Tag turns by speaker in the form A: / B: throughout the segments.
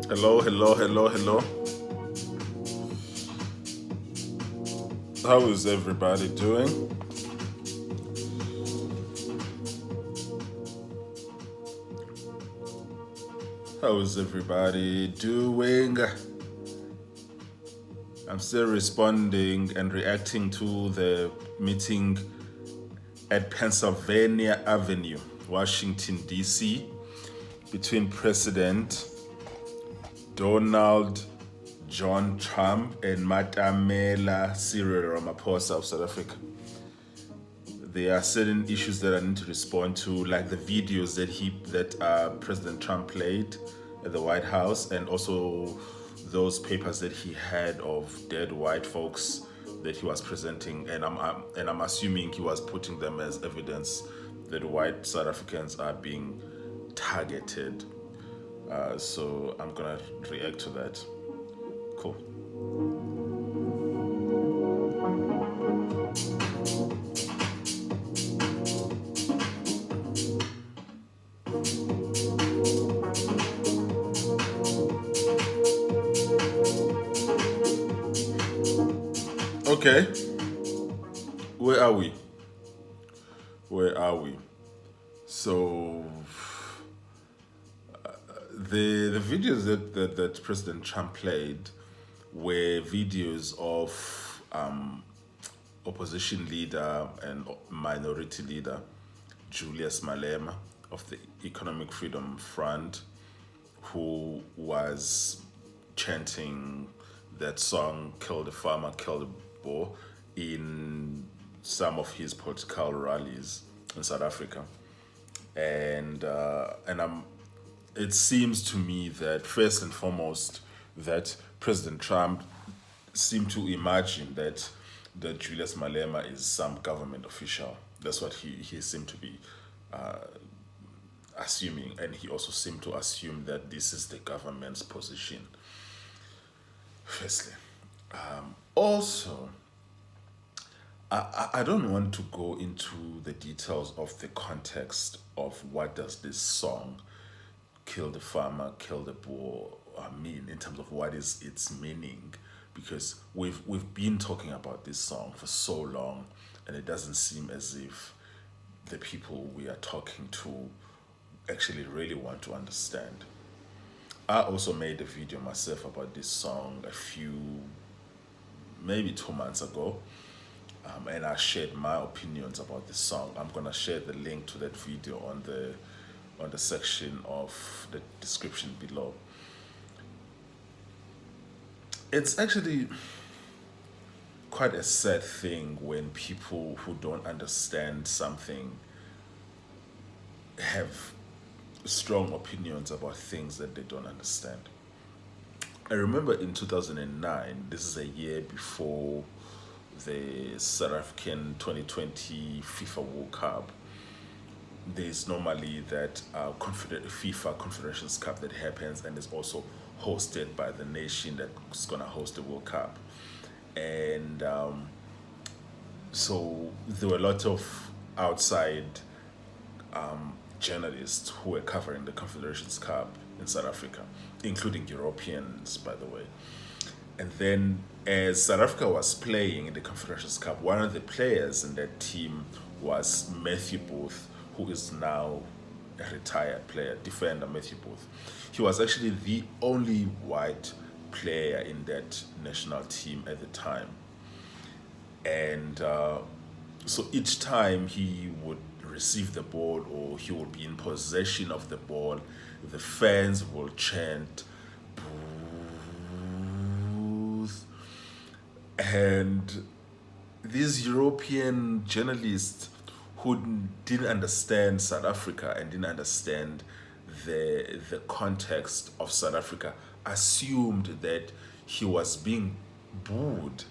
A: Hello, hello, hello, hello. How is everybody doing? How is everybody doing? I'm still responding and reacting to the meeting at Pennsylvania Avenue, Washington, D.C., between President Donald John Trump and Matamela Cyril Ramaphosa of South Africa. There are certain issues that I need to respond to, like the videos that President Trump played at the White House, and also those papers that he had of dead white folks that he was presenting, and I'm assuming he was putting them as evidence that white South Africans are being targeted. So I'm gonna react to that. Cool. Okay, where are we? Where are we? So the videos that President Trump played were videos of opposition leader and minority leader Julius Malema of the Economic Freedom Front, who was chanting that song "Kill the Farmer, Kill the Boer" in some of his political rallies in South Africa, and it seems to me that first and foremost that President Trump seemed to imagine that Julius Malema is some government official. That's what he seemed to be assuming, and he also seemed to assume that this is the government's position. Firstly, also, I don't want to go into the details of the context of what does this song "Kill the Farmer, Kill the Boer" mean in terms of what is its meaning, because we've been talking about this song for so long, and it doesn't seem as if the people we are talking to actually really want to understand. I also made a video myself about this song a few, maybe 2 months ago, and I shared my opinions about this song. I'm gonna share the link to that video on the section of the description below. It's actually quite a sad thing when people who don't understand something have strong opinions about things that they don't understand. I remember in 2009, this is a year before the South African 2020 FIFA World Cup. There's normally that FIFA Confederations Cup that happens and is also hosted by the nation that's going to host the World Cup. And so there were a lot of outside journalists who were covering the Confederations Cup in South Africa, including Europeans, by the way. And then, as South Africa was playing in the Confederations Cup, one of the players in that team was Matthew Booth, who is now a retired player, defender Matthew Booth. He was actually the only white player in that national team at the time. And so each time he would receive the ball or he would be in possession of the ball, the fans will chant "Booth." And these European journalists who didn't understand South Africa and didn't understand the context of South Africa assumed that he was being booed,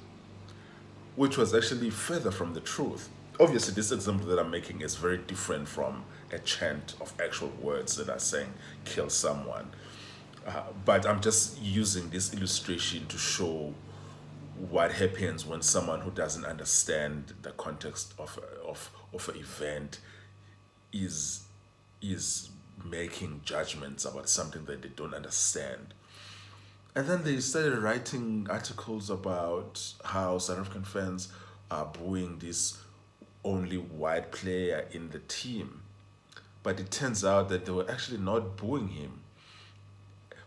A: which was actually further from the truth. Obviously, this example that I'm making is very different from a chant of actual words that are saying "kill someone." But I'm just using this illustration to show what happens when someone who doesn't understand the context of an event is making judgments about something that they don't understand. And then they started writing articles about how South African fans are booing this only white player in the team. But it turns out that they were actually not booing him.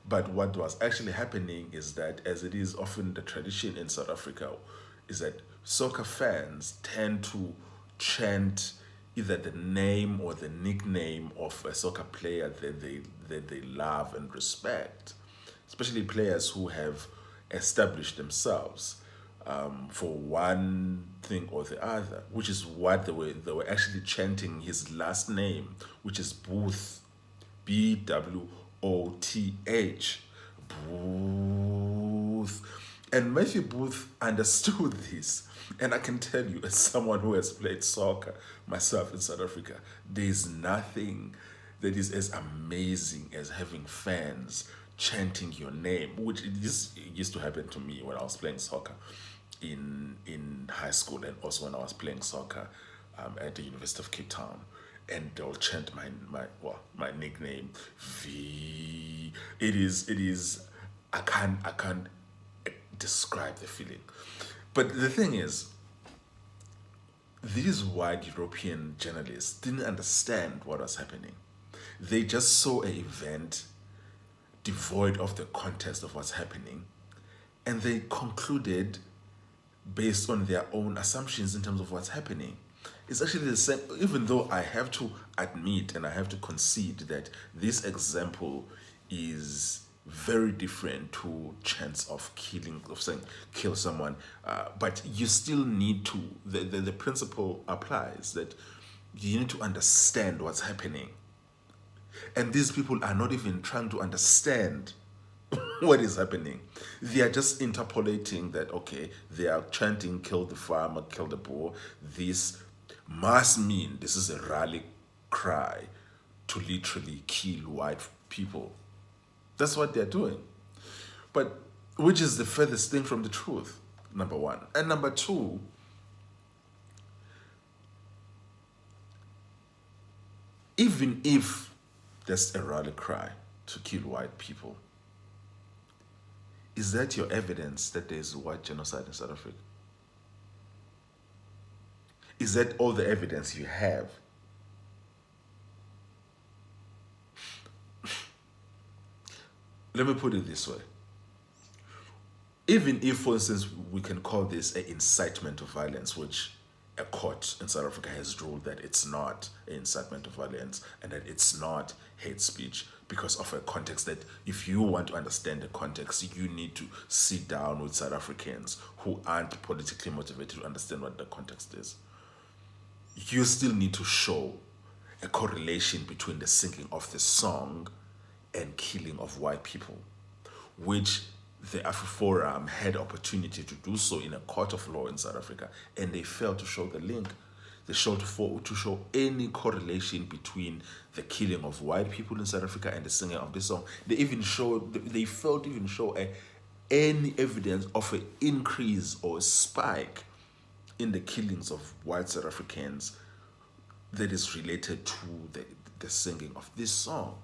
A: But what was actually happening is that, as it is often the tradition in South Africa, is that soccer fans tend to chant either the name or the nickname of a soccer player that they love and respect, especially players who have established themselves for one thing or the other, which is what they were actually chanting his last name, which is Booth, Bwoth. Booth. And Matthew Booth understood this. And I can tell you, as someone who has played soccer myself in South Africa, there's nothing that is as amazing as having fans chanting your name, which it used to happen to me when I was playing soccer in high school, and also when I was playing soccer at the University of Cape Town. And they'll chant my nickname V. It is I can't describe the feeling. But the thing is, these white European journalists didn't understand what was happening. They just saw an event devoid of the context of what's happening, and they concluded based on their own assumptions in terms of what's happening. It's actually the same, even though I have to admit and I have to concede that this example is very different to chance of killing, of saying kill someone, but you still need to, the principle applies that you need to understand what's happening. And these people are not even trying to understand what is happening. They are just interpolating that, okay, they are chanting kill the farmer, kill the Boer. This must mean this is a rally cry to literally kill white people. That's what they're doing. But which is the furthest thing from the truth, number one. And number two, even if there's a rally cry to kill white people, is that your evidence that there's white genocide in South Africa? Is that all the evidence you have? Let me put it this way. Even if, for instance, we can call this an incitement of violence, which a court in South Africa has ruled that it's not an incitement of violence and that it's not hate speech, because of a context that, if you want to understand the context, you need to sit down with South Africans who aren't politically motivated to understand what the context is. You still need to show a correlation between the singing of the song and killing of white people, which the AfriForum had opportunity to do so in a court of law in South Africa, and they failed to show the link. They failed to show any correlation between the killing of white people in South Africa and the singing of this song. They failed to even show any evidence of an increase or a spike in the killings of white South Africans that is related to the singing of this song.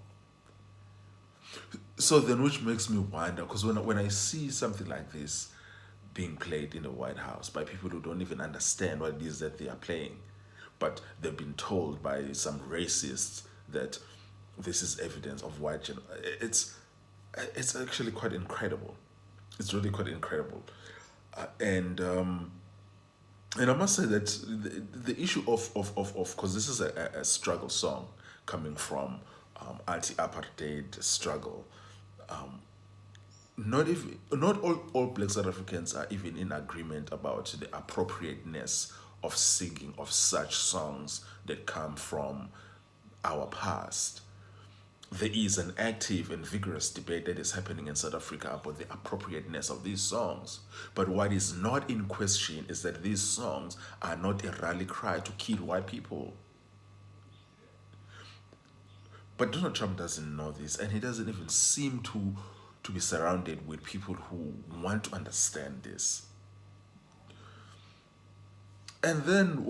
A: So then, which makes me wonder, because when I see something like this being played in the White House by people who don't even understand what it is that they are playing, but they've been told by some racists that this is evidence of white it's actually quite incredible. It's really quite incredible. And I must say that the issue of because this is a struggle song coming from anti-apartheid struggle. Not all Black South Africans are even in agreement about the appropriateness of singing of such songs that come from our past. There is an active and vigorous debate that is happening in South Africa about the appropriateness of these songs. But what is not in question is that these songs are not a rally cry to kill white people. But Donald Trump doesn't know this, and he doesn't even seem to be surrounded with people who want to understand this. And then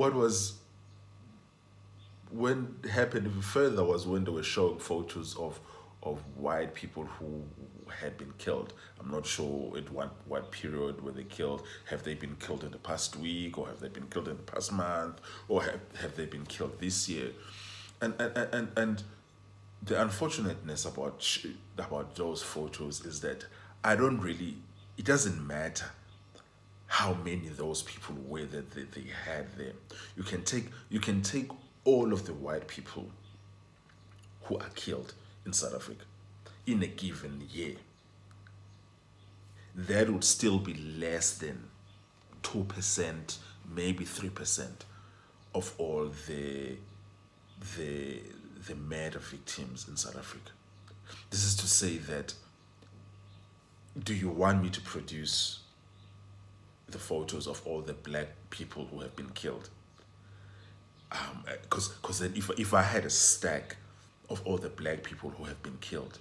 A: when happened even further was when they were showing photos of of white people who had been killed. I'm not sure at what period were they killed. Have they been killed in the past week, or have they been killed in the past month, or have they been killed this year? And the unfortunateness about those photos is that I don't really. It doesn't matter how many of those people were that they had there. You can take all of the white people who are killed in South Africa in a given year. That would still be less than 2%, maybe 3% of all the the murder victims in South Africa. This is to say that, do you want me to produce the photos of all the black people who have been killed? Because then if I had a stack of all the black people who have been killed,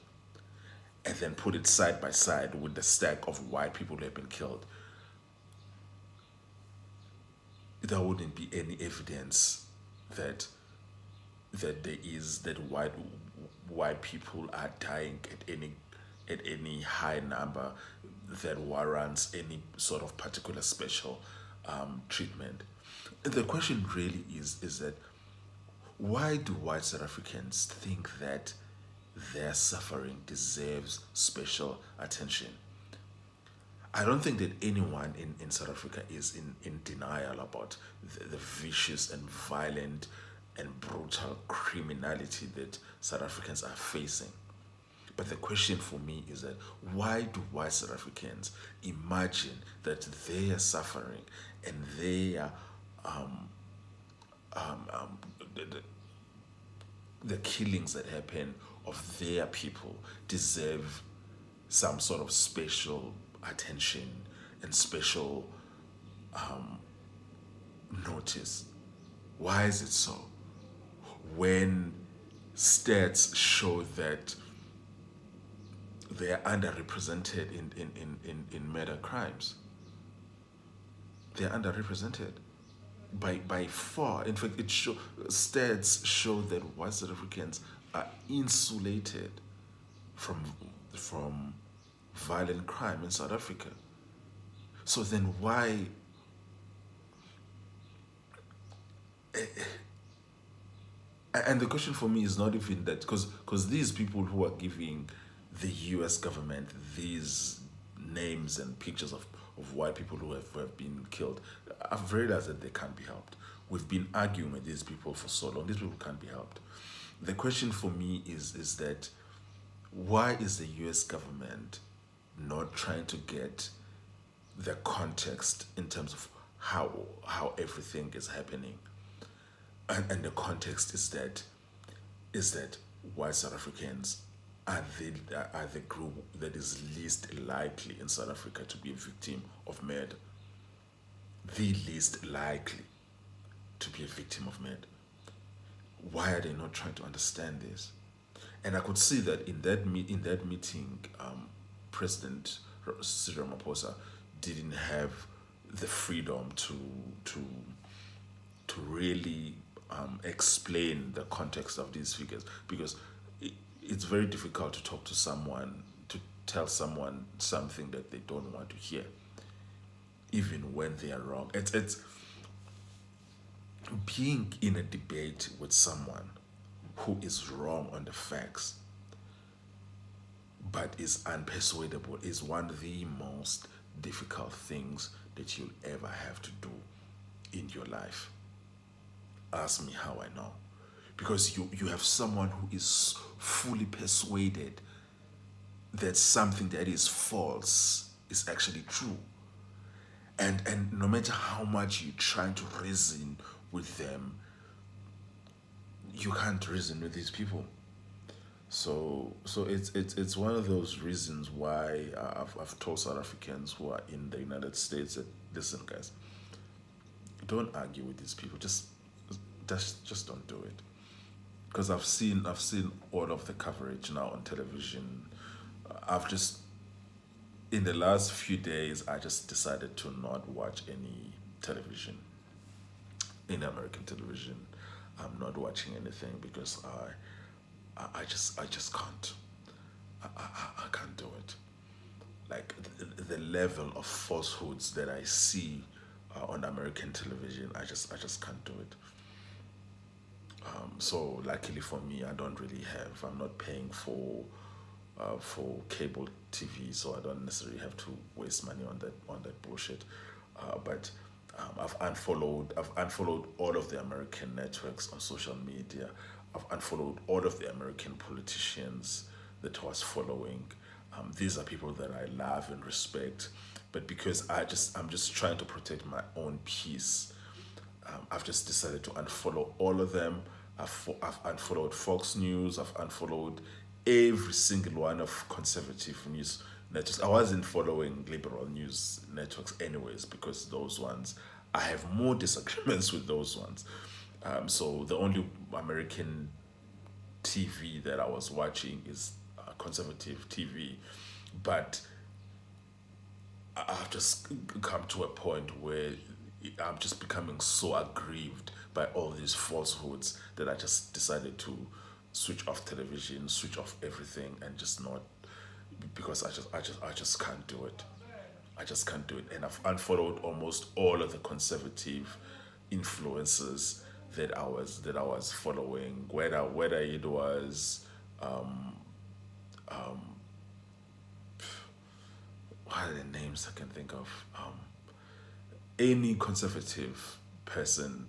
A: and then put it side by side with the stack of white people who have been killed, there wouldn't be any evidence that that white people are dying at any high number that warrants any sort of particular special treatment. The question really is that, why do white South Africans think that their suffering deserves special attention? I don't think that anyone in South Africa is in denial about the vicious and violent and brutal criminality that South Africans are facing. But the question for me is that, why do white South Africans imagine that their suffering and their the killings that happen of their people deserve some sort of special attention and special notice? Why is it so? When stats show that they are underrepresented in murder crimes. They are underrepresented by far. In fact, stats show that white South Africans are insulated from violent crime in South Africa. So then why and the question for me is not even that, because these people who are giving the US government these names and pictures of white people who have been killed, I've realized that they can't be helped. We've been arguing with these people for so long. These people can't be helped. The question for me is that, why is the US government not trying to get the context in terms of how everything is happening? And the context is that white South Africans are the group that is least likely in South Africa to be a victim of murder. The least likely to be a victim of murder. Why are they not trying to understand this? And I could see that in that meeting, President Cyril Ramaphosa didn't have the freedom to really explain the context of these figures, because it's very difficult to talk to someone, to tell someone something that they don't want to hear, even when they are wrong. It's being in a debate with someone who is wrong on the facts but is unpersuadable is one of the most difficult things that you'll ever have to do in your life. Ask me how I know. Because you have someone who is fully persuaded that something that is false is actually true. And no matter how much you're trying to reason with them, you can't reason with these people. So it's one of those reasons why I've told South Africans who are in the United States that, listen guys, don't argue with these people. Just don't do it. Because I've seen all of the coverage now on television. In the last few days, I just decided to not watch any television, in American television. I'm not watching anything because I just can't. like the level of falsehoods that I see on American television. I just can't do it. So luckily for me, I don't really have. I'm not paying for cable TV, so I don't necessarily have to waste money on that bullshit. But I've unfollowed all of the American networks on social media. I've unfollowed all of the American politicians that I was following. These are people that I love and respect, but because I'm just trying to protect my own peace. I've just decided to unfollow all of them. I've unfollowed Fox News. I've unfollowed every single one of conservative news networks. I wasn't following liberal news networks anyways because those ones, I have more disagreements with those ones. So the only American TV that I was watching is conservative TV. But I've just come to a point where I'm just becoming so aggrieved by all these falsehoods that I just decided to switch off television, switch off everything, and just not, because I just can't do it. I just can't do it, and I've unfollowed almost all of the conservative influences that I was following, whether it was what are the names I can think of? Any conservative person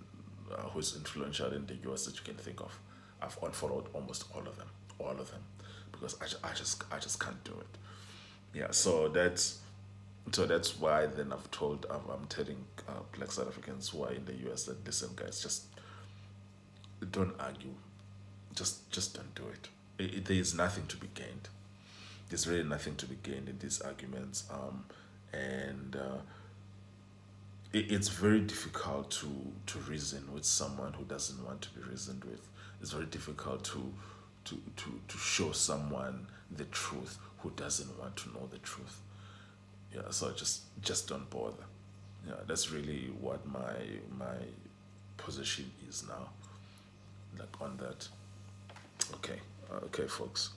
A: who's influential in the US that you can think of, I've unfollowed almost all of them, because I just can't do it. Yeah, so that's why then I'm telling Black South Africans who are in the US that, listen, guys, just don't argue, just don't do it. There is nothing to be gained. There's really nothing to be gained in these arguments, and it's very difficult to reason with someone who doesn't want to be reasoned with. It's very difficult to show someone the truth who doesn't want to know the truth. Yeah, so just don't bother. Yeah, that's really what my position is now, like on that. Okay, okay, folks.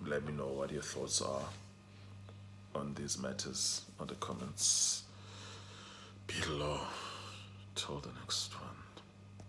A: Let me know what your thoughts are on these matters on the comments below. Till the next one.